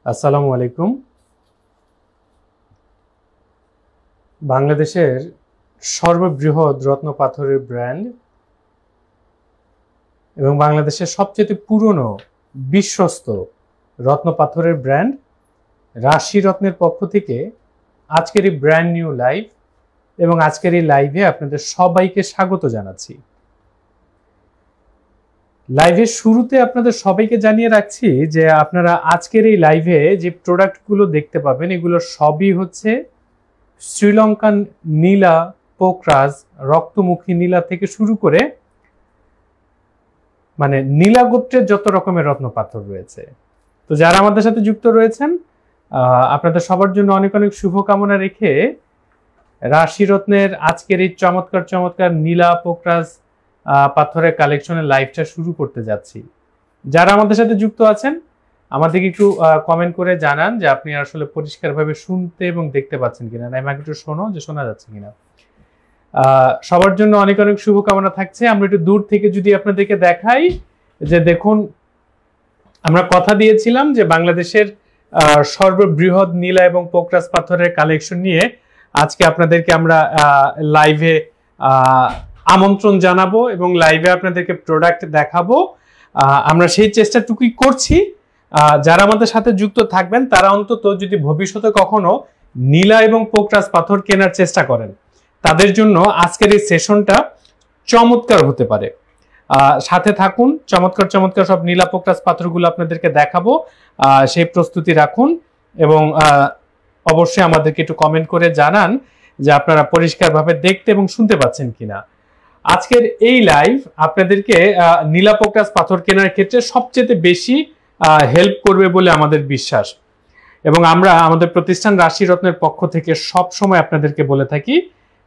আসসালামু আলাইকুম। বাংলাদেশের সর্ববৃহৎ রত্ন পাথরের ব্র্যান্ড এবং বাংলাদেশের সবচেয়ে পুরনো বিশ্বস্ত রত্ন পাথরের ব্র্যান্ড রাশি রত্নের পক্ষ থেকে আজকের এই ব্র্যান্ড নিউ লাইভ এবং আজকের এই লাইভে আপনাদের সবাইকে স্বাগত জানাচ্ছি। লাইভের শুরুতে আপনাদের সবাইকে জানিয়ে রাখছি যে আপনারা আজকের এই লাইভে যে প্রোডাক্টগুলো দেখতে পাবেন এগুলো সবই হচ্ছে শ্রীলঙ্কান নীলা, পোকরাজ, রক্তমুখী নীলা থেকে শুরু করে মানে নীলা গোত্রের যত রকমের রত্ন পাথর রয়েছে। তো যারা আমাদের সাথে যুক্ত রয়েছেন আপনাদের সবার জন্য অনেক অনেক শুভকামনা রেখে রাশি রত্নের আজকের এই চমৎকার চমৎকার নীলা, পোকরাজ পাথরের কালেকশনের লাইভটা শুরু করতে যাচ্ছি। যারা আমাদের সাথে যুক্ত আছেন আমাদেরকে একটু কমেন্ট করে জানান যে আপনি আসলে পরিষ্কারভাবে শুনতে এবং দেখতে পাচ্ছেন কিনা, না আমাকে একটু শোনো যে শোনা যাচ্ছে কিনা। সবার জন্য অনেক অনেক শুভকামনা থাকছে। আমরা একটু দূর থেকে যদি আপনাদেরকে দেখাই যে দেখুন, আমরা কথা দিয়েছিলাম যে বাংলাদেশের সর্ববৃহৎ নীলা এবং পোকরাজ পাথরের কালেকশন নিয়ে আজকে আপনাদেরকে আমরা লাইভে আমন্ত্রণ জানাবো এবং লাইভে আপনাদেরকে প্রোডাক্ট দেখাবো। আমরা সেই চেষ্টাটুকুই করছি। যারা আমাদের সাথে যুক্ত থাকবেন তারা অন্তত যদি ভবিষ্যতে কখনো নীলা এবং পোকরাজ পাথর কেনার চেষ্টা করেন তাদের জন্য আজকের এই সেশনটা চমৎকার হতে পারে। সাথে থাকুন, চমৎকার চমৎকার সব নীলা পোকরাজ পাথরগুলো আপনাদেরকে দেখাবো, সেই প্রস্তুতি রাখুন এবং অবশ্যই আমাদেরকে একটু কমেন্ট করে জানান যে আপনারা পরিষ্কারভাবে দেখতে এবং শুনতে পাচ্ছেন কিনা। আজকের এই লাইভ আপনাদেরকে নীলা পোকরাজ পাথর কেনার ক্ষেত্রে সবচেয়ে বেশি হেল্প করবে বলে আমাদের বিশ্বাস এবং আমরা আমাদের প্রতিষ্ঠান রাশি রত্নের পক্ষ থেকে সব সময় আপনাদেরকে বলে থাকি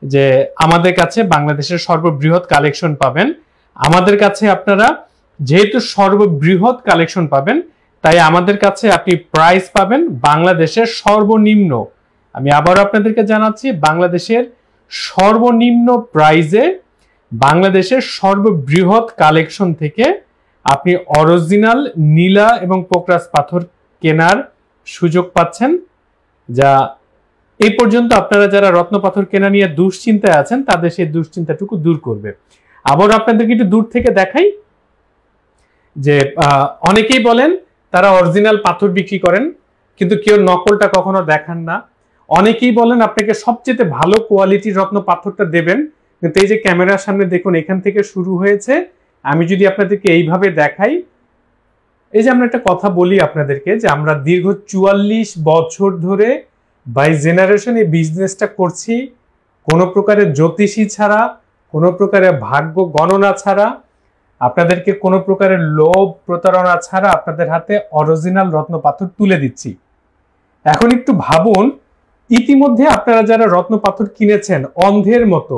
যে আমাদের কাছে বাংলাদেশের সর্ববৃহৎ কালেকশন পাবেন। আমাদের কাছে আপনারা যেহেতু সর্ববৃহৎ কালেকশন পাবেন তাই আমাদের কাছে আপনি প্রাইস পাবেন বাংলাদেশের সর্বনিম্ন, আমি আবারও আপনাদেরকে জানাচ্ছি, বাংলাদেশের সর্বনিম্ন প্রাইজে বাংলাদেশের সর্ববৃহৎ কালেকশন থেকে আপনি অরিজিনাল নীলা এবং পোকরাজ পাথর কেনার সুযোগ পাচ্ছেন, যা এই পর্যন্ত আপনারা যারা রত্ন পাথর কেনা নিয়ে দুশ্চিন্তায় আছেন তাদের সেই দুশ্চিন্তাটুকু দূর করবে। আবার আপনাদেরকে একটু দূর থেকে দেখাই যে অনেকেই বলেন তারা অরিজিনাল পাথর বিক্রি করেন কিন্তু কেউ নকলটা কখনো দেখান না। অনেকেই বলেন আপনাকে সবচেয়ে ভালো কোয়ালিটির রত্ন পাথরটা দেবেন, কিন্তু এই যে ক্যামেরার সামনে দেখুন এখান থেকে শুরু হয়েছে। আমি যদি আপনাদেরকে এইভাবে দেখাই, এই যে আমরা একটা কথা বলি আপনাদেরকে যে আমরা দীর্ঘ 44 বছর ধরে বাই জেনারেশন এই বিজনেসটা করছি, কোনো প্রকারের জ্যোতিষী ছাড়া, কোনো প্রকারের ভাগ্য গণনা ছাড়া, আপনাদেরকে কোনো প্রকারের লোভ প্রতারণা ছাড়া আপনাদের হাতে অরিজিনাল রত্ন পাথর তুলে দিচ্ছি। এখন একটু ভাবুন, ইতিমধ্যে আপনারা যারা রত্ন পাথর কিনেছেন অন্ধের মতো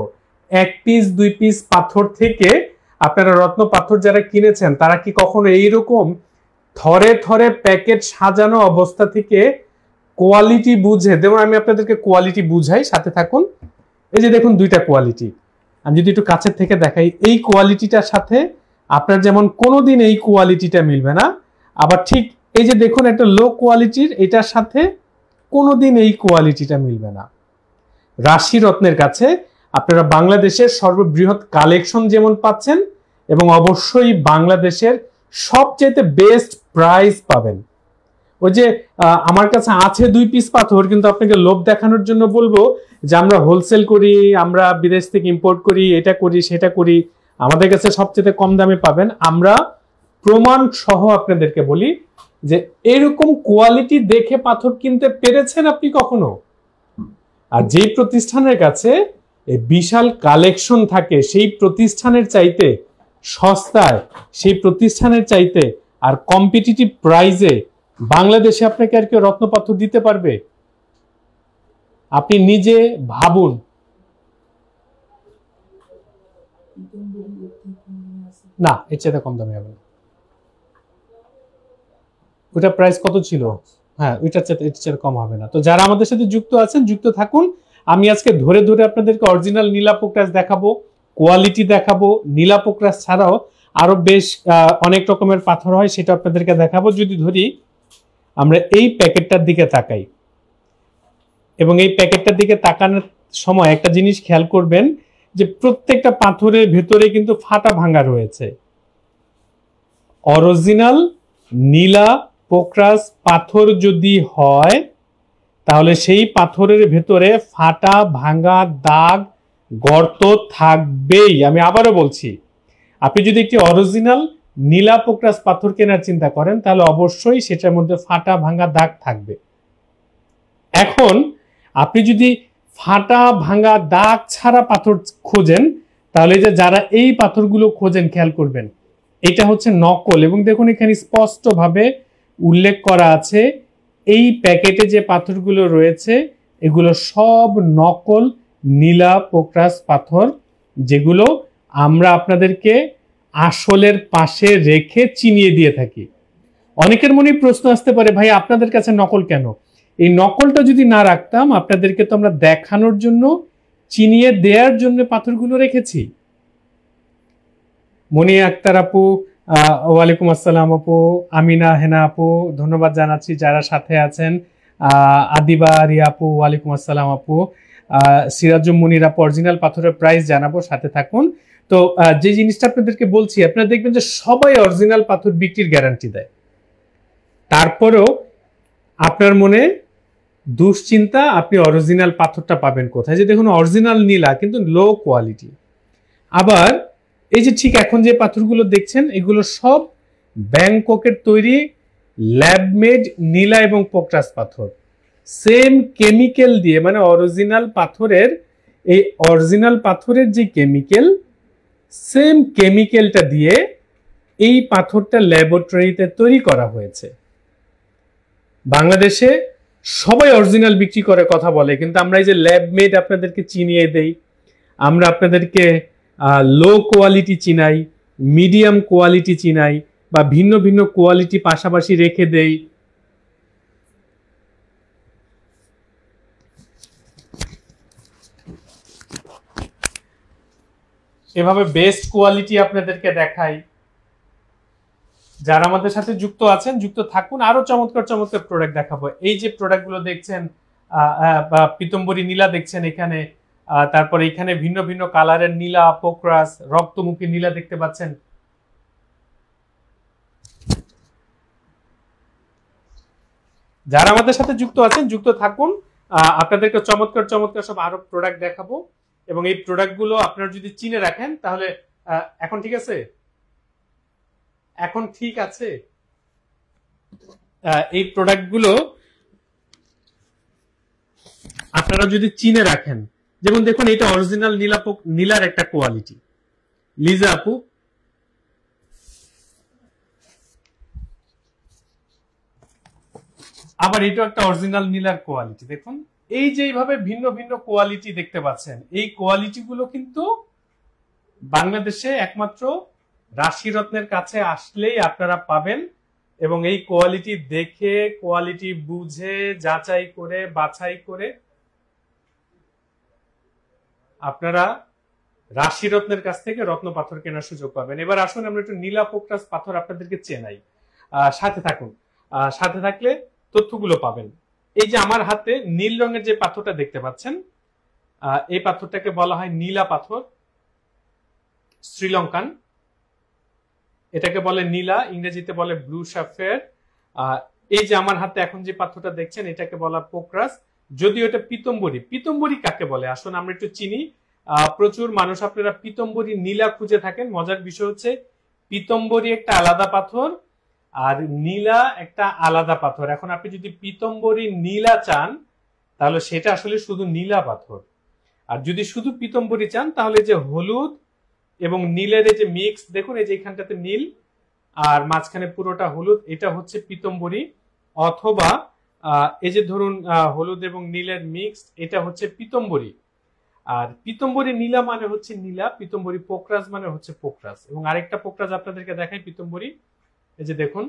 1 পিস 2 পিস পাথর থেকে আপনারা রত্ন পাথর যারা কিনেছেন তারা কি কখনো এইরকম থরে থরে প্যাকেট সাজানো অবস্থা থেকে কোয়ালিটি বুঝে, যেমন আমি আপনাদেরকে কোয়ালিটি বুঝাই, সাথে থাকুন। এই যে দেখুন দুইটা কোয়ালিটি, আমি যদি একটু কাছের থেকে দেখাই, এই কোয়ালিটিটার সাথে আপনার যেমন কোনোদিন এই কোয়ালিটিটা মিলবে না, আবার ঠিক এই যে দেখুন একটা লো কোয়ালিটির এটার সাথে কোনোদিন এই কোয়ালিটিটা মিলবে না। রাশি রত্নের কাছে আপনারা বাংলাদেশের সর্ববৃহৎ কালেকশন যেমন পাচ্ছেন এবং অবশ্যই বাংলাদেশের সবচেয়ে বেস্ট প্রাইস পাবেন। ওই যে আমার কাছে আছে 2 পিস পাথর, কিন্তু আপনাকে লোভ দেখানোর জন্য বলবো যে আমরা হোলসেল করি, আমরা বিদেশ থেকে ইম্পোর্ট করি, এটা করি সেটা করি, আমাদের কাছে সবচেয়ে কম দামে পাবেন। আমরা প্রমাণ সহ আপনাদেরকে বলি যে এরকম কোয়ালিটি দেখে পাথর কিনতে পেরেছেন আপনি কখনো? আর যেই প্রতিষ্ঠানের কাছে এই বিশাল কালেকশন থাকে সেই প্রতিষ্ঠানের চাইতে সস্তায়, সেই প্রতিষ্ঠানের চাইতে আর কম্পিটিটিভ প্রাইজে বাংলাদেশে আপনাকে আর কেউ রত্ন পাথর দিতে পারবে? আপনি নিজে ভাবুন। না, এর চাইতে কম দামে হবে না। ওটা প্রাইস কত ছিল? হ্যাঁ, ওইটার চাইতে কম হবে না। তো যারা আমাদের সাথে যুক্ত আছেন যুক্ত থাকুন। আমি আজকে ধরে ধরে আপনাদেরকে অরিজিনাল নীলা পোকরাজ দেখাবো, কোয়ালিটি দেখাবো। নীলা পোকরাজ ছাড়াও আরো বেশ অনেক রকমের পাথর হয়, সেটা আপনাদেরকে দেখাবো। যদি ধরি আমরা এই প্যাকেটটার দিকে তাকাই এবং এই প্যাকেটটার দিকে তাকানোর সময় একটা জিনিস খেয়াল করবেন যে প্রত্যেকটা পাথরের ভেতরে কিন্তু ফাটা ভাঙা রয়েছে। অরিজিনাল নীলা পোক্রাস পাথর যদি হয় তাহলে সেই পাথরের ভেতরে ফাটা ভাঙা দাগ গর্ত থাকবেই। আমি আবারও বলছি, আপনি যদি একটি অরিজিনাল নীলা পোক্রাস পাথর কেনার চিন্তা করেন তাহলে অবশ্যই সেটার মধ্যে ফাটা ভাঙা দাগ থাকবে। এখন আপনি যদি ফাটা ভাঙা দাগ ছাড়া পাথর খোঁজেন তাহলে যে যারা এই পাথরগুলো খোঁজেন খেয়াল করবেন এটা হচ্ছে নকল। এবং দেখুন এখানে স্পষ্টভাবে উল্লেখ করা আছে এই প্যাকেটে যে পাথরগুলো রয়েছে এগুলো সব নকল নীলা পোক্রাস পাথর, যেগুলো আমরা আপনাদেরকে আসলের পাশে রেখে চিনিয়ে দিয়ে থাকি। অনেকের মনে প্রশ্ন আসতে পারে, ভাই আপনাদের কাছে নকল কেন? এই নকলটা যদি না রাখতাম আপনাদেরকে তো আমরা দেখানোর জন্য চিনিয়ে দেওয়ার জন্য পাথরগুলো রেখেছি। মনি আক্তার আপু, ওয়ালাইকুম আসসালাম আপু। আমিনা হেনা আপু, ধন্যবাদ জানাচ্ছি যারা সাথে আছেন। আদিবা রিয়া আপু, ওয়ালাইকুম আসসালাম আপু। সিরাজুম মুনির আপু, অরিজিনাল পাথরের প্রাইস জানাবো, সাথে থাকুন। তো যে জিনিসটা আপনাদেরকে বলছি, আপনারা দেখবেন যে সবাই অরিজিনাল পাথর বিক্রির গ্যারান্টি দেয়, তারপরেও আপনার মনে দুশ্চিন্তা আপনি অরিজিনাল পাথরটা পাবেন কোথায়। যে দেখুন অরিজিনাল নীলা কিন্তু লো কোয়ালিটি। আবার এই যে ঠিক এখন যে পাথরগুলো দেখছেন এগুলো সব ব্যাংককের তৈরি ল্যাবমেড নীলা এবং পোক্রাস পাথর, সেম কেমিক্যাল দিয়ে, মানে অরিজিনাল পাথরের যে কেমিক্যাল, সেম কেমিক্যালটা দিয়ে এই পাথরটা ল্যাবরেটরিতে তৈরি করা হয়েছে। বাংলাদেশে সবাই অরিজিনাল বিক্রি করে কথা বলে, কিন্তু আমরা এই যে ল্যাবমেড আপনাদেরকে চিনিয়ে দেই, আমরা আপনাদেরকে লো কোয়ালিটি চিনাই, মিডিয়াম কোয়ালিটি চিনাই, বা ভিন্ন ভিন্ন কোয়ালিটি পাশাপাশি রেখে দেই। এভাবে বেস্ট কোয়ালিটি আপনাদেরকে দেখাই। যারা আমাদের সাথে যুক্ত আছেন যুক্ত থাকুন, আরো চমৎকার চমৎকার প্রোডাক্ট দেখাবো। এই যে প্রোডাক্টগুলো দেখছেন, পিতম্বরী নীলা দেখছেন এখানে, তারপরে এখানে ভিন্ন ভিন্ন কালারের নীলা পোক্রাস, রক্তমুখী নীলা দেখতে পাচ্ছেন। যারা আমাদের সাথে যুক্ত আছেন যুক্ত থাকুন, আপনাদেরকে চমৎকার চমৎকার সব আরো প্রোডাক্ট দেখাবো। এবং এই প্রোডাক্টগুলো আপনারা যদি চিনে রাখেন তাহলে এখন ঠিক আছে, এখন ঠিক আছে। এই প্রোডাক্টগুলো আপনারা যদি চিনে রাখেন, যেমন দেখুন এটা অরিজিনাল নীলার একটা কোয়ালিটি। লিজা আপু, আবার এটা একটা অরিজিনাল নীলার কোয়ালিটি। দেখুন এই যে এইভাবে ভিন্ন ভিন্ন কোয়ালিটি দেখতে পাচ্ছেন, এই কোয়ালিটি গুলো কিন্তু বাংলাদেশে একমাত্র রাশি রত্নের কাছে আসলেই আপনারা পাবেন। এবং এই কোয়ালিটি দেখে, কোয়ালিটি বুঝে, যাচাই করে, বাছাই করে আপনারা রাশি রত্নের কাছ থেকে রত্ন পাথর কেনার সুযোগ পাবেন। এবার আসুন আমরা একটু নীলা পোক্রাস পাথর আপনাদেরকে চেনাই। সাথে থাকুন, সাথে থাকলে তথ্যগুলো পাবেন। এই যে আমার হাতে নীল রঙের যে পাথরটা দেখতে পাচ্ছেন, এই পাথরটাকে বলা হয় নীলা পাথর, শ্রীলঙ্কান। এটাকে বলে নীলা, ইংরেজিতে বলে ব্লু সাফেয়ার। এই যে আমার হাতে এখন যে পাথরটা দেখছেন এটাকে বলা পোক্রাস, যদিও এটা পিতম্বরী। পিতম্বরী কাকে বলে আসুন আমরা একটু চিনি। প্রচুর মানুষ আপনারা পিতম্বরী নীলা খুঁজে থাকেন। মজার বিষয় হচ্ছে পিতম্বরী একটা আলাদা পাথর আর নীলা একটা আলাদা পাথর। এখন আপনি যদি পিতম্বরী নীলা চান তাহলে সেটা আসলে শুধু নীলা পাথর, আর যদি শুধু পিতম্বরী চান তাহলে যে হলুদ এবং নীলের এই যে মিক্স, দেখুন এই যে এখানটাতে নীল আর মাঝখানে পুরোটা হলুদ, এটা হচ্ছে পিতম্বরী। অথবা এই যে ধরুন হলুদ এবং নীলের মিক্স, এটা হচ্ছে পিতম্বরী। আর পিতম্বরী নীলা মানে হচ্ছে নীলা, পিতম্বরী পোক্রাস মানে হচ্ছে পোক্রাস। এবং আরেকটা পোক্রাস আপনাদেরকে দেখাই পিতম্বরী, এই যে দেখুন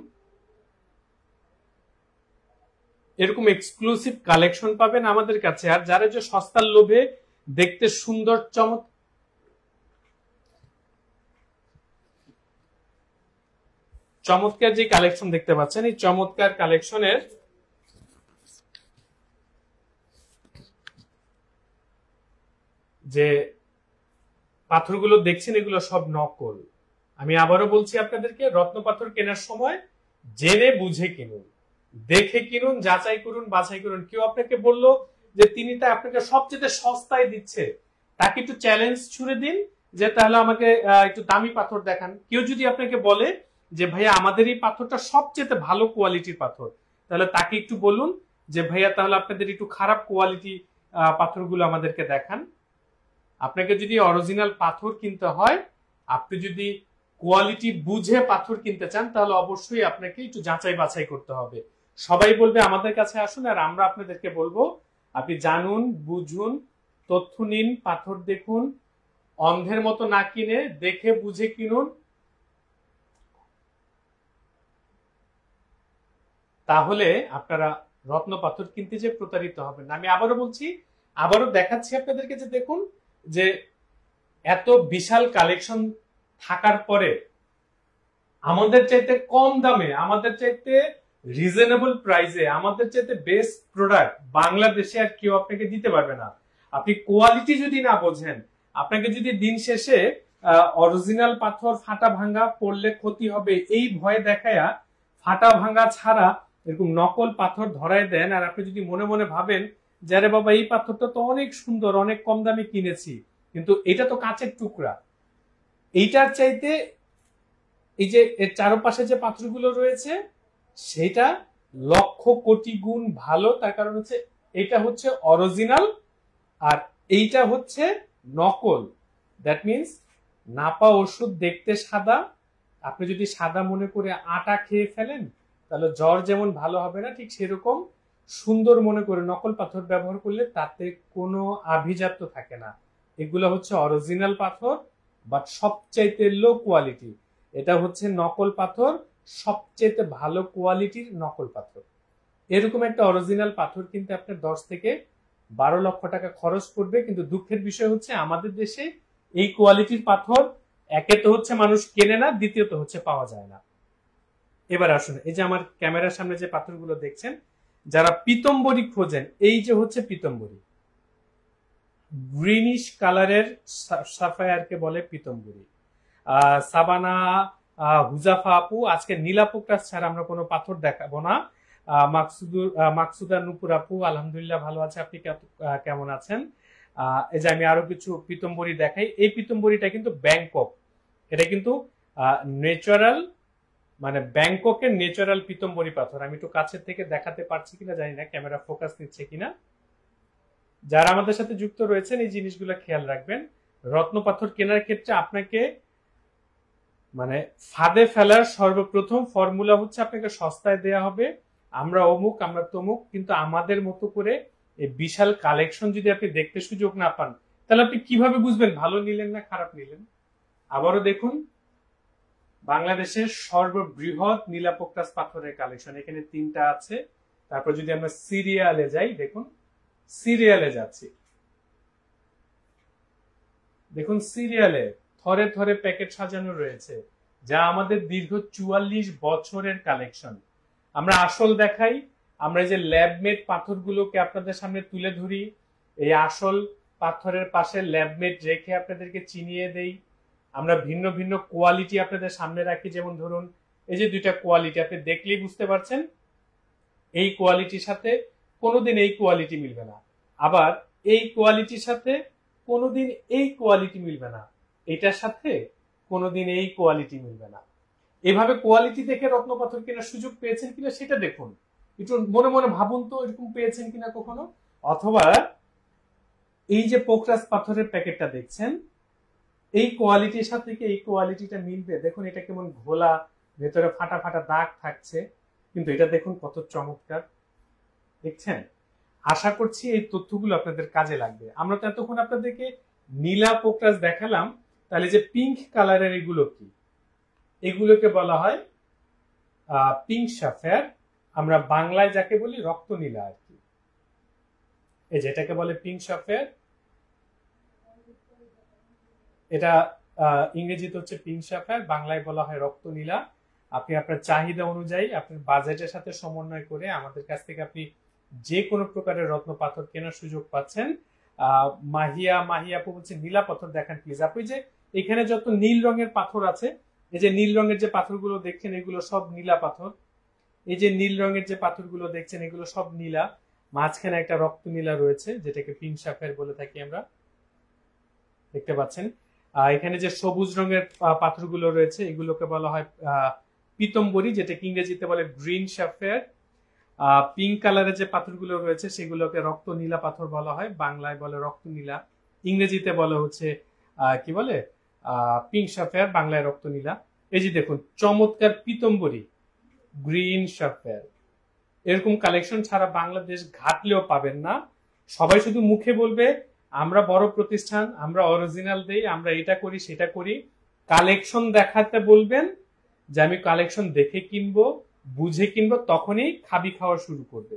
এরকম এক্সক্লুসিভ কালেকশন পাবেন আমাদের কাছে। আর যারা যে সস্তার লোভে দেখতে সুন্দর চমৎকার যে কালেকশন দেখতে পাচ্ছেন, এই চমৎকার কালেকশনের যে পাথরগুলো দেখছেন এগুলো সব নকল। আমি আবারও বলছি আপনাদেরকে, রত্ন পাথর কেনার সময় জেনে বুঝে কিনুন, দেখে কিনুন, যাচাই করুন, বাছাই করুন। কেউ আপনাকে বললো যে তিনি তা আপনাকে সবচেয়ে সস্তায় দিচ্ছে, তাকে একটু চ্যালেঞ্জ ছুড়ে দিন যে তাহলে আমাকে একটু দামি পাথর দেখান। কেউ যদি আপনাকে বলে যে ভাইয়া আমাদের এই পাথরটা সবচেয়ে ভালো কোয়ালিটির পাথর, তাহলে তাকে একটু বলুন যে ভাইয়া তাহলে আপনাদের একটু খারাপ কোয়ালিটি পাথরগুলো আমাদেরকে দেখান। আপনাকে যদি অরিজিনাল পাথর কিনতে হয়, আপনি যদি কোয়ালিটি বুঝে পাথর কিনতে চান, তাহলে অবশ্যই আপনাকে একটু যাচাই বাছাই করতে হবে। সবাই বলবে আমাদের কাছে আসুন, আর আমরা আপনাদেরকে বলবো আপনি জানুন, বুঝুন, তথ্য নিন, পাথর দেখুন, অন্ধের মতো না কিনে দেখে বুঝে কিনুন, তাহলে আপনারা রত্ন পাথর কিনতে যে প্রতারিত হবেন না। আমি আবারও বলছি, আবারও দেখাচ্ছি আপনাদেরকে যে দেখুন যে এত বিশাল কালেকশন থাকার পরে আমাদের চাইতে কম দামে, আমাদের চাইতে রিজনেবল প্রাইসে, আমাদের চাইতে বেস্ট প্রোডাক্ট বাংলাদেশে আর কেউ আপনাকে দিতে পারবে না। আপনি কোয়ালিটি যদি না বোঝেন, আপনাকে যদি দিন শেষে অরিজিনাল পাথর ফাটা ভাঙ্গা পড়লে ক্ষতি হবে এই ভয় দেখায়া ফাটা ভাঙ্গা ছাড়া এরকম নকল পাথর ধরায় দেন, আর আপনি যদি মনে মনে ভাবেন যে আরে বাবা এই পাথরটা তো অনেক সুন্দর, অনেক কম দামে কিনেছি, কিন্তু এটা তো কাঁচের টুকরা, এইটার চাইতে এই যে এর চারপাশে যে পাথরগুলো রয়েছে সেটা লক্ষ কোটি গুণ ভালো। তার কারণ হচ্ছে এটা হচ্ছে অরিজিনাল আর এইটা হচ্ছে নকল। দ্যাট মিনস নাপা ওষুধ দেখতে সাদা, আপনি যদি সাদা মনে করে আটা খেয়ে ফেলেন তাহলে জ্বর যেমন ভালো হবে না, ঠিক সেরকম সুন্দর মনে করে নকল পাথর ব্যবহার করলে তাতে কোনো আভিজাত্য থাকে না। এগুলো হচ্ছে অরিজিনাল পাথর, বাট সবচাইতে লো কোয়ালিটি। এটা হচ্ছে নকল পাথর, সবচেয়ে ভালো কোয়ালিটির নকল পাথর। এরকম একটা অরিজিনাল পাথর কিনতে আপনার 10 থেকে 12 লক্ষ টাকা খরচ পড়বে, কিন্তু দুঃখের বিষয় হচ্ছে আমাদের দেশে এই কোয়ালিটির পাথর একে তো হচ্ছে মানুষ কেনে না, দ্বিতীয়ত হচ্ছে পাওয়া যায় না। এবার আসুন, এই যে আমার ক্যামেরার সামনে যে পাথরগুলো দেখছেন, যারা পিতম্বরী খোঁজেন, এই যে হচ্ছে পিতম্বরী, গ্রিনিশ কালারের সাফায়ারকে বলে পিতম্বরী। সাবানা, হুজাফা আপু, আজকে নীলাপোক্টাস ছাড়া আমরা কোনো পাথর দেখাবো না। মাকসুদা নুপুর আপু আলহামদুলিল্লাহ ভালো আছে, আপনি কেমন আছেন? এই যে আমি আরো কিছু পিতম্বরী দেখাই। এই পিতম্বরীটা কিন্তু ব্যাংকক, এটা কিন্তু ন্যাচারাল, মানে ব্যাংককের ন্যাচারাল পিতম্বরী পাথর। আমি একটু কাছের থেকে দেখাতে পারছি কিনা জানি না, ক্যামেরা ফোকাস নিচ্ছে কিনা। যারা আমাদের সাথে যুক্ত রয়েছেন এই জিনিসগুলো খেয়াল রাখবেন। রত্ন পাথর কেনার ক্ষেত্রে আপনাকে মানে ফাঁদে ফেলার সর্বপ্রথম ফর্মুলা হচ্ছে আপনাকে সস্তায় দেয়া হবে, আমরা অমুক, আমরা তমুক, কিন্তু আমাদের মতো করে এই বিশাল কালেকশন যদি আপনি দেখতে সুযোগ না পান, তাহলে আপনি কিভাবে বুঝবেন ভালো নিলেন না খারাপ নিলেন? আবারও দেখুন, বাংলাদেশের সর্ববৃহৎ নীলাপোক্টাস পাথরের কালেকশন এখানে 3টা আছে। তারপর যদি আমরা সিরিয়ালে যাই, দেখুন সিরিয়ালে যাচ্ছি, দেখুন সিরিয়ালে থরে থরে প্যাকেট সাজানো রয়েছে, যা আমাদের দীর্ঘ 44 বছরের কালেকশন। আমরা আসল দেখাই, আমরা এই যে ল্যাবমেড পাথরগুলোকে আপনাদের সামনে তুলে ধরি, এই আসল পাথরের পাশে ল্যাবমেড রেখে আপনাদেরকে চিনিয়ে দেই। আমরা ভিন্ন ভিন্ন কোয়ালিটি আপনাদের সামনে রাখি, যেমন ধরুন এই যে 2টা কোয়ালিটি আপনি দেখলেই বুঝতে পারছেন, এই কোয়ালিটির সাথে কোনোদিন এই কোয়ালিটি মিলবে না, আবার এই কোয়ালিটির সাথে কোনোদিন এই কোয়ালিটি মিলবে না, এটার সাথে কোনোদিন এই কোয়ালিটি মিলবে না। এভাবে কোয়ালিটি দেখে রত্ন পাথর কেনার সুযোগ পেয়েছেন কিনা সেটা দেখুন, একটু মনে মনে ভাবুন তো এরকম পেয়েছেন কিনা কখনো। অথবা এই যে পোখরাজ পাথরের প্যাকেটটা দেখছেন, এই কোয়ালিটির সাথে কি এই কোয়ালিটিটা মিলবে? দেখুন এটা কেমন ঘোলা, ভেতরে ফাটা ফাটা দাগ থাকছে, কিন্তু এটা দেখুন কত চমৎকার, দেখছেন? আশা করছি এই তথ্যগুলো আপনাদের কাজে লাগবে। আমরা তো এতক্ষণ আপনাদেরকে নীলা পোকরাজ দেখালাম, তাহলে যে পিঙ্ক কালারের এগুলো কি? এগুলোকে বলা হয় পিঙ্ক সাফায়ার, আমরা বাংলায় যাকে বলি রক্ত নীলা আর কি। এই যেটাকে বলে পিঙ্ক সাফায়ার, এটা ইংরেজিতে হচ্ছে পিঙ্ক সাফায়ার, বাংলায় বলা হয় রক্ত নীলা। আপনি আপনার চাহিদা অনুযায়ী আপনার বাজেটের সাথে সমন্বয় করে আমাদের কাছ থেকে আপনি যে কোনো প্রকারের রত্ন পাথর কেনার সুযোগ পাচ্ছেন। মাহিয়া মাহিয়া আপু বলছে নীলা পাথর দেখান প্লিজ। আপু যে এখানে যত নীল রঙের পাথর আছে, এই যে নীল রঙের যে পাথরগুলো দেখছেন এগুলো সব নীলা পাথর। এই যে নীল রঙের যে পাথরগুলো দেখছেন এগুলো সব নীলা, মাঝখানে একটা রক্ত নীলা রয়েছে যেটাকে পিঙ্ক সাফায়ার বলে থাকি আমরা, দেখতে পাচ্ছেন। এখানে যে সবুজ রঙের পাথরগুলো রয়েছে এগুলোকে বলা হয় পিতম্বরী, যেটাকে ইংরেজিতে বলে গ্রিন সাফায়ার। পিঙ্ক কালারের যে পাথরগুলো রয়েছে সেগুলোকে রক্ত নীলা পাথর বলা হয়, বাংলায় বলে রক্ত নীলা, ইংরেজিতে বলে হচ্ছে কি বলে পিঙ্ক সাফায়ার, বাংলায় রক্ত নীলা। এই যে দেখুন চমৎকার পিতম্বরী গ্রিন সাফায়ার, এরকম কালেকশন ছাড়া বাংলাদেশ ঘাটলেও পাবেন না। সবাই শুধু মুখে বলবে আমরা বড় প্রতিষ্ঠান, আমরা অরিজিনাল দেই, আমরা এটা করি সেটা করি, কালেকশন দেখাতে বলবেন যে আমি কালেকশন দেখে কিনবো, বুঝে কিনবো, তখনই খাবি খাওয়া শুরু করবে।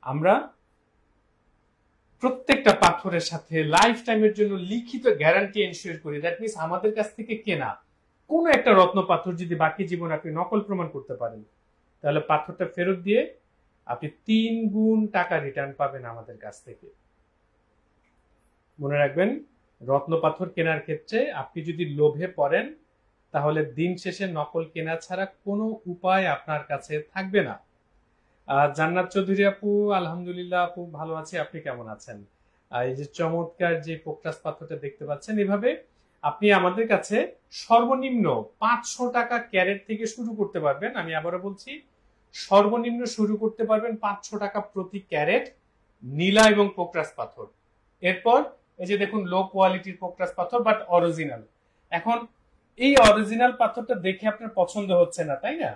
আমরা প্রত্যেকটা পাথরের সাথে লাইফ টাইমের জন্য লিখিত গ্যারান্টি এনশিওর করি। দ্যাট মিনস আমাদের কাছ থেকে কেনা কোনো একটা রত্ন পাথর যদি বাকি জীবন আপনি নকল প্রমাণ করতে পারেন, তাহলে পাথরটা ফেরত দিয়ে আপনি 3 গুণ টাকা রিটার্ন পাবেন আমাদের কাছ থেকে। মনে রাখবেন, রত্ন পাথর কেনার ক্ষেত্রে আপনি যদি লোভে পড়েন তাহলে দিন শেষে নকল কেনা ছাড়া কোনো উপায় আপনার কাছে থাকবে না। জান্নাত চৌধুরী আপু, আলহামদুলিল্লাহ আপু ভালো আছি, আপনি কেমন আছেন? এই যে চমৎকার যে পোক্রাস পাথরটা দেখতে পাচ্ছেন, এভাবে আপনি আমাদের কাছে সর্বনিম্ন 500 টাকা ক্যারেট থেকে শুরু করতে পারবেন। আমি আবারও বলছি, সর্বনিম্ন শুরু করতে পারবেন 500 টাকা প্রতি ক্যারেট নীলা এবং পোক্রাস পাথর। এরপর এই যে দেখুন লো কোয়ালিটির পোক্রাস পাথর বাট অরিজিনাল। এখন এই অরিজিনাল পাথরটা দেখে আপনার পছন্দ হচ্ছে না, তাই না?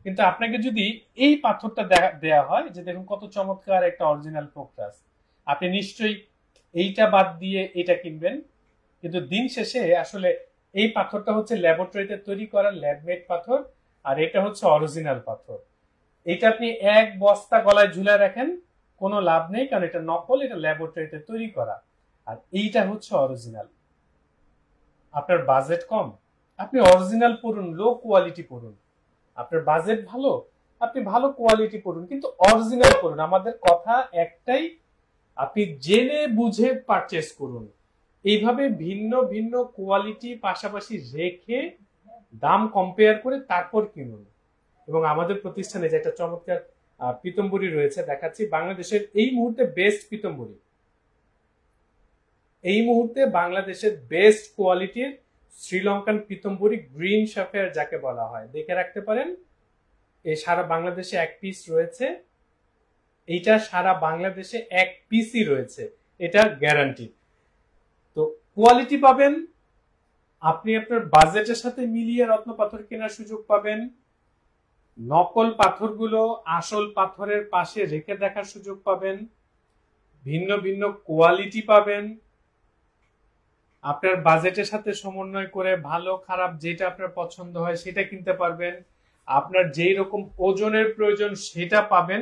কিন্তু আপনাকে যদি এই পাথরটা দেয়া হয়, যে দেখুন কত চমৎকার একটা অরিজিনাল পোক্রাস, আপনি নিশ্চয়ই এইটা বাদ দিয়ে এটা কিনবেন। কিন্তু দিন শেষে আসলে এই পাথরটা হচ্ছে ল্যাবরেটরিতে তৈরি করা ল্যাবমেড পাথর, আর এটা হচ্ছে অরিজিনাল পাথর। এটা আপনি এক বস্তা গলায় ঝুলে রাখেন, কোনো লাভ নেই, কারণ এটা নকল, এটা ল্যাবরেটরিতে তৈরি করা, আর এইটা হচ্ছে অরিজিনাল। আপনার বাজেট কম, আপনি অরিজিনাল পড়ুন, লো কোয়ালিটি পড়ুন। আপনার বাজেট ভালো, আপনি ভালো কোয়ালিটি পড়ুন, কিন্তু অরিজিনাল পড়ুন। আমাদের কথা একটাই, আপনি জেনে বুঝে পারচেস করুন। এইভাবে ভিন্ন ভিন্ন কোয়ালিটি পাশাপাশি রেখে দাম কম্পেয়ার করে তারপর কিনুন। এবং আমাদের প্রতিষ্ঠানে যে একটা চমৎকার পিতম্বরী রয়েছে দেখাচ্ছি, বাংলাদেশের এই মুহূর্তে বেস্ট পিতম্বরী, এই মুহূর্তে বাংলাদেশের বেস্ট কোয়ালিটির শ্রীলঙ্কান পিতম্বরী গ্রিন সাফায়ার যাকে বলা হয়, দেখে রাখতে পারেন। এই সারা বাংলাদেশে এক পিস রয়েছে, এইটা সারা বাংলাদেশে এক পিসই রয়েছে, এটা গ্যারান্টি। তো কোয়ালিটি পাবেন, আপনি আপনার বাজেটের সাথে মিলিয়ে রত্ন পাথর কেনার সুযোগ পাবেন, নকল পাথরগুলো আসল পাথরের পাশে রেখে দেখার সুযোগ পাবেন, ভিন্ন ভিন্ন কোয়ালিটি পাবেন, আপনার বাজেটের সাথে সমন্বয় করে ভালো খারাপ যেটা আপনার পছন্দ হয় সেটা কিনতে পারবেন, আপনার যেই রকম ওজনের প্রয়োজন সেটা পাবেন।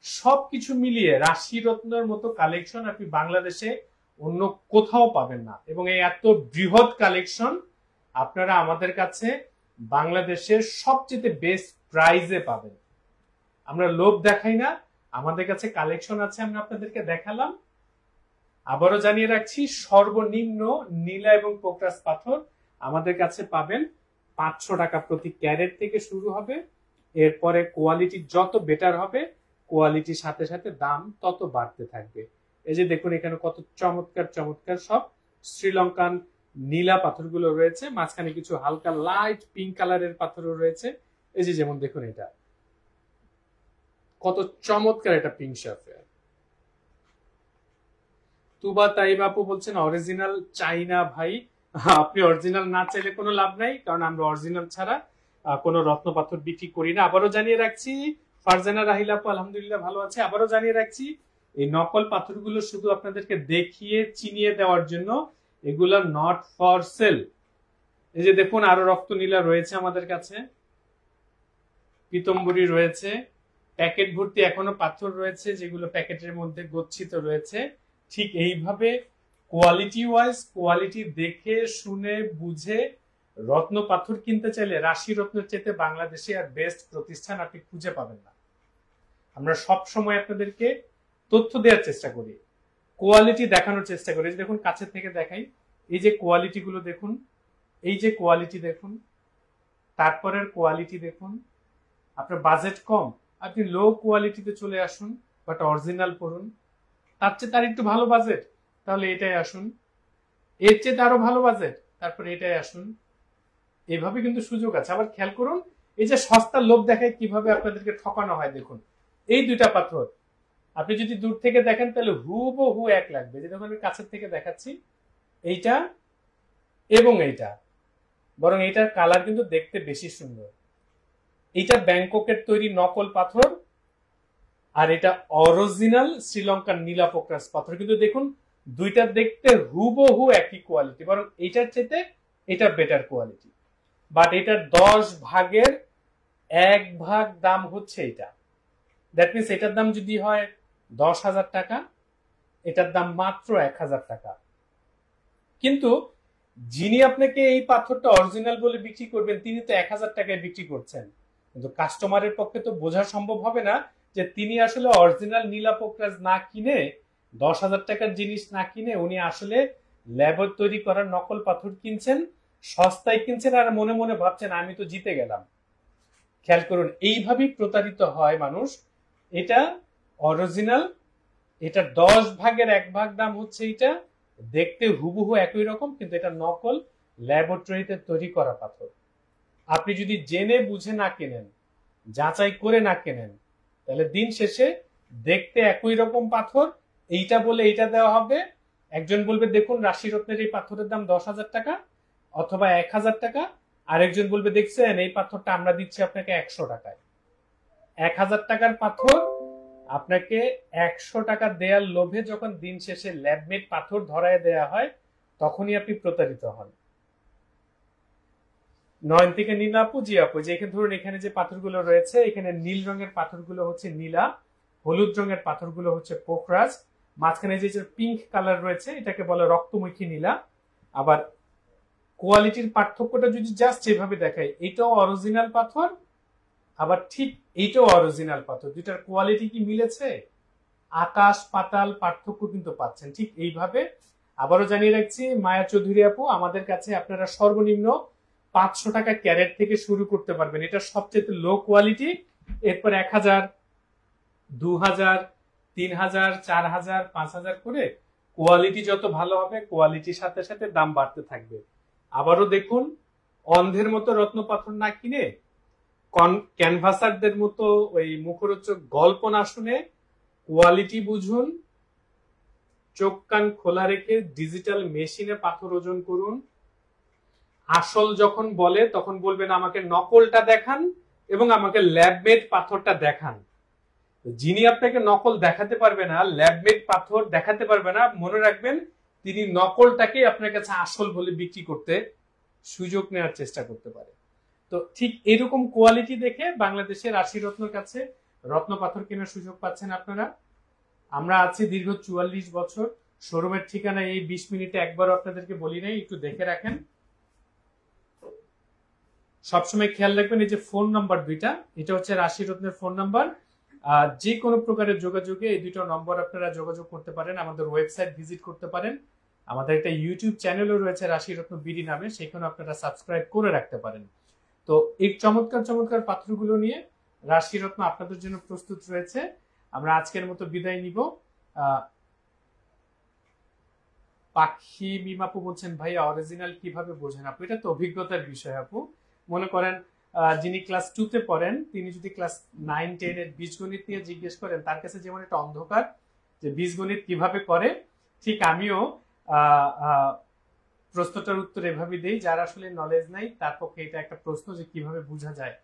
সবকিছু মিলিয়ে রাশিরত্নের মতো কালেকশন আপনি বাংলাদেশে অন্য কোথাও পাবেন না। এবং এই এত বৃহৎ কালেকশন আপনারা আমাদের কাছে বাংলাদেশের সবচেয়ে বেস্ট প্রাইজে পাবেন। আমরা লোভ দেখাই না, আমাদের কাছে কালেকশন আছে, আমরা আপনাদেরকে দেখালাম। আবারও জানিয়ে রাখছি, সর্বনিম্ন নীলা এবং পোক্রাস পাথর আমাদের কাছে পাবেন 500 টাকা প্রতি ক্যারেট থেকে শুরু হবে। এরপরে কোয়ালিটি যত বেটার হবে, কোয়ালিটির সাথে সাথে দাম তত বাড়তে থাকবে। এই যে দেখুন এখানে কত চমৎকার চমৎকার সব শ্রীলঙ্কান নীলা পাথরগুলো রয়েছে, মাঝখানে কিছু হালকা লাইট পিঙ্ক কালারের পাথরও রয়েছে। এই যে যেমন দেখুন এটা কত চমৎকার, এটা পিঙ্ক সাফায়ার। তুবা তাই বাপু বলছেন অরিজিনাল চাই না ভাই। আপনি অরিজিনাল না চাইলে কোনো লাভ নাই, কারণ আমরা অরিজিনাল ছাড়া কোনো রত্ন পাথর বিক্রি করি না। আবারও জানিয়ে রাখছি, ফারজানা রাহিলা আপু আলহামদুলিল্লাহ ভালো আছে। আবারও জানিয়ে রাখছি, এই নকল পাথরগুলো শুধু আপনাদেরকে দেখিয়ে চিনিয়ে দেওয়ার জন্য, এগুলা নট ফর সেল। এই যে দেখুন আরো রক্ত নীলা রয়েছে আমাদের কাছে, পিতম্বরী রয়েছে, প্যাকেট ভর্তি এখনো পাথর রয়েছে যেগুলো প্যাকেটের মধ্যে গচ্ছিত রয়েছে। ঠিক এইভাবে কোয়ালিটি ওয়াইজ, কোয়ালিটি দেখে শুনে বুঝে রত্ন পাথর কিনতে চাইলে রাশি রত্নের চেয়ে বাংলাদেশে আর বেস্ট প্রতিষ্ঠান আপনি খুঁজে পাবেন না। আমরা সব সময় আপনাদেরকে তথ্য দেওয়ার চেষ্টা করি, কোয়ালিটি দেখানোর চেষ্টা করি। দেখুন কাছের থেকে দেখাই, এই যে কোয়ালিটি গুলো দেখুন, এই যে কোয়ালিটি দেখুন, তারপরের কোয়ালিটি দেখুন। আপনার বাজেট কম, আপনি লো কোয়ালিটিতে চলে আসুন, বাট অরিজিনাল পড়ুন। তার চেয়ে তার একটু ভালো বাজেট, তাহলে এটাই আসুন। এর চেয়ে তারও ভালো বাজেট, তারপরে এটাই আসুন। এভাবে কিন্তু সুযোগ আছে। আবার খেয়াল করুন, এই যে সস্তার লোভ দেখায় কিভাবে আপনাদেরকে ঠকানো হয়। দেখুন এই দুইটা পাথর আপনি যদি দূর থেকে দেখেন তাহলে হুবহু এক লাগবে। যে দেখুন আমি কাছের থেকে দেখাচ্ছি, এইটা এবং এইটা, বরং এইটার কালার কিন্তু দেখতে বেশি সুন্দর। এইটা ব্যাংককের তৈরি নকল পাথর, আর এটা অরিজিনাল শ্রীলঙ্কার নীলা পোক্রাস পাথর। কিন্তু দেখুন দুইটা দেখতে হুবহু একই কোয়ালিটি, বরং এইটার চাইতে এটা বেটার কোয়ালিটি। বাট এটার 10 ভাগের 1 ভাগ দাম হচ্ছে এটা। দ্যাট মিনস এটার দাম যদি হয় 10,000 টাকা, এটার দাম মাত্র 1,000 টাকা। কিন্তু যিনি আপনাকে এই পাথরটা অরিজিনাল বলে বিক্রি করবেন, তিনি তো 1,000 টাকায় বিক্রি করছেন। কিন্তু কাস্টমারের পক্ষে তো বোঝা সম্ভব হবে না যে তিনি আসলে অরিজিনাল নীলা পোক্রাজ না কিনে, 10,000 টাকার জিনিস না কিনে উনি আসলে ল্যাবে তৈরি করার নকল পাথর কিনছেন, সস্তায় কিনছেন, আর মনে মনে ভাবছেন আমি তো জিতে গেলাম। খেয়াল করুন, এইভাবেই প্রতারিত হয় মানুষ। এটা অরিজিনাল, এটা 10 ভাগের 1 ভাগ দাম হচ্ছে এটা, দেখতে হুবহু একই রকম, কিন্তু এটা নকল, ল্যাবরেটরিতে তৈরি করা পাথর। আপনি যদি জেনে বুঝে না কেনেন, যাচাই করে না কেনেন, তাহলে দিন শেষে দেখতে একই রকম পাথর, এইটা বলে এইটা দেওয়া হবে। একজন বলবে দেখুন রাশিরত্নের এই পাথরের দাম 10,000 টাকা অথবা 1,000 টাকা, আরেকজন বলবে দেখছেন এই পাথরটা আমরা দিচ্ছি আপনাকে 100 টাকায়। 1,000 টাকার পাথর আপনাকে 100 টাকা দেওয়ার লোভে যখন দিন শেষে ল্যাবমেড পাথর ধরায় দেয়া হয়, তখনই আপনি প্রতারিত হন। নয়ন থেকে নীলা আপু, জি আপু, যে এখানে ধরুন এখানে যে পাথরগুলো রয়েছে, এখানে নীল রঙের পাথরগুলো হচ্ছে নীলা, হলুদ রঙের পাথরগুলো হচ্ছে পোখরাজ, মাঝখানে যে পিঙ্ক কালার রয়েছে এটাকে বলে রক্তমুখী নীলা। আবার কোয়ালিটির পার্থক্যটা যদি জাস্ট এভাবে দেখাই, এটাও অরিজিনাল পাথর, আবার ঠিক এইটাও অরিজিনাল পাথর। দুইটার কোয়ালিটি কি মিলেছে? আকাশ পাতাল পার্থক্য কিন্তু পাচ্ছেন। ঠিক এইভাবে আবারও জানিয়ে রাখছি, মায়া চৌধুরী আপু, আমাদের কাছে আপনারা সর্বনিম্ন 500 টাকা ক্যারেট থেকে শুরু করতে পারবেন। এটা সবচেয়ে লো কোয়ালিটি, এরপর 1,000, 2,000, 3,000, 4,000, 5,000 করে কোয়ালিটি যত ভালো হবে, কোয়ালিটির সাথে সাথে দাম বাড়তে থাকবে। আবারও দেখুন, অন্ধের মতো রত্ন পাথর না কিনে ক্যানভাসারদের মতো ওই মুখরোচক গল্প না শুনে কোয়ালিটি বুঝুন, চোখ কান খোলা রেখে ডিজিটাল মেশিনে পাথর ওজন করুন। আসল যখন বলে তখন বলবেন আমাকে নকলটা দেখান এবং আমাকে ল্যাবমেড পাথরটা দেখান। যিনি আপনাকে নকল দেখাতে পারবে না, ল্যাবমেড পাথর দেখাতে পারবে না, মনে রাখবেন তিনি নকলটাকে আপনার কাছে আসল বলে বিক্রি করতে সুযোগ নেওয়ার চেষ্টা করতে পারে। তো ঠিক এরকম কোয়ালিটি দেখে বাংলাদেশের রাশিরত্নের কাছে রত্ন পাথর কেনার সুযোগ পাচ্ছেন আপনারা। আমরা আছি দীর্ঘ 44 বছর। শোরুমের ঠিকানা এই 20 মিনিটে একবারও আপনাদেরকে বলি নাই, একটু দেখে রাখেন। সবসময় খেয়াল রাখবেন এই যে ফোন নাম্বার দুইটা, এটা হচ্ছে রাশিরত্নের ফোন নাম্বার। যে কোনো প্রকারের যোগাযোগে এই দুটো নম্বর আপনারা যোগাযোগ করতে পারেন, আমাদের ওয়েবসাইট ভিজিট করতে পারেন। আমাদের একটা ইউটিউব চ্যানেলও রয়েছে রাশিরত্ন বিডি নামে, সেখানে আপনারা সাবস্ক্রাইব করে রাখতে পারেন। তো এই চমৎকার চমৎকার পাথরগুলো নিয়ে রাশিরত্ন আপনাদের জন্য প্রস্তুত রয়েছে। আমরা আজকের মতো বিদায় নিব। পাখি মিমাপু বলছেন ভাইয়া অরিজিনাল কিভাবে বোঝেন আপু? এটা তো অভিজ্ঞতার বিষয় আপু। মনে করেন যিনি ক্লাস 2 তে পড়েন, তিনি যদি ক্লাস 9, 10 এর বীজগণিত নিয়ে জিজ্ঞেস করেন, তার কাছে যেমন একটা অন্ধকার যে বীজগণিত কিভাবে করে, ঠিক আমিও প্রশ্নটার উত্তর এভাবে দেই, যার আসলে নলেজ নাই তার পক্ষে এটা একটা প্রশ্ন যে কিভাবে বোঝা যায়।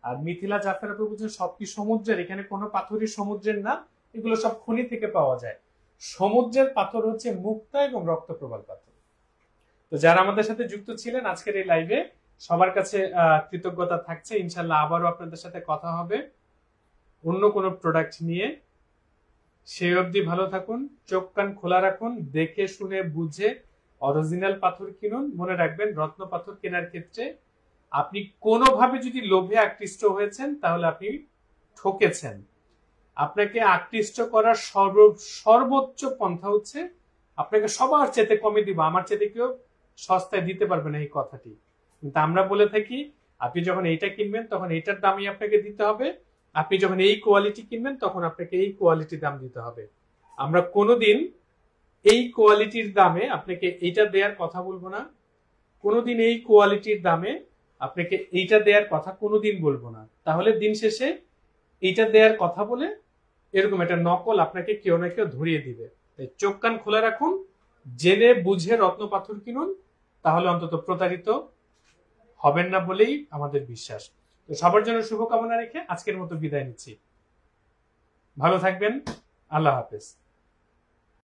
আর মিথিলা জাফর আপু বলছেন সব কি সমুদ্রের? এখানে কোনো পাথরই সমুদ্রের না, এগুলো সব খনি থেকে পাওয়া যায়। সমুদ্রের পাথর হচ্ছে মুক্তা এবং রক্তপ্রবাল পাথর। তো যারা আমাদের সাথে যুক্ত ছিলেন আজকের এই লাইভে, সবার কাছে কৃতজ্ঞতা থাকছে। ইনশাল্লাহ আবারও আপনাদের সাথে কথা হবে অন্য কোনো প্রোডাক্ট নিয়ে। সেই অবধি ভালো থাকুন, চোখ কান খোলা রাখুন, দেখে শুনে বুঝে অরিজিনাল পাথর কিনুন। মনে রাখবেন রত্ন পাথর কেনার ক্ষেত্রে আপনি কোনোভাবে যদি লোভে আকৃষ্ট হয়েছেন তাহলে আপনি ঠকেছেন। আপনাকে আকৃষ্ট করার সর্বোচ্চ পন্থা হচ্ছে আপনাকে সবার চেতে কমে দিব, আমার চেতে কেউ সস্তায় দিতে পারবে না, এই কথাটি। কিন্তু আমরা বলে থাকি আপনি যখন এইটা কিনবেন তখন এইটার দামই আপনাকে দিতে হবে, আপনি যখন এই কোয়ালিটি কিনবেন তখন আপনাকে এই কোয়ালিটির দাম দিতে হবে। আমরা কোনোদিন এই কোয়ালিটির দামে আপনাকে এইটা দেওয়ার কথা বলবো না, কোনোদিন এই কোয়ালিটির দামে আপনাকে এইটা দেওয়ার কথা কোনোদিন বলবো না। তাহলে দিন শেষে এইটা দেওয়ার কথা বলে এরকম একটা নকল আপনাকে কেউ না কেউ ধরিয়ে দিবে। তাই চোখ কান খোলা রাখুন, জেনে বুঝে রত্ন পাথর কিনুন, তাহলে অন্তত প্রতারিত হবেন না বলেই আমাদের বিশ্বাস। তো সবার জন্য শুভকামনা রেখে আজকের মতো বিদায় নিচ্ছি। ভালো থাকবেন, আল্লাহ হাফেজ।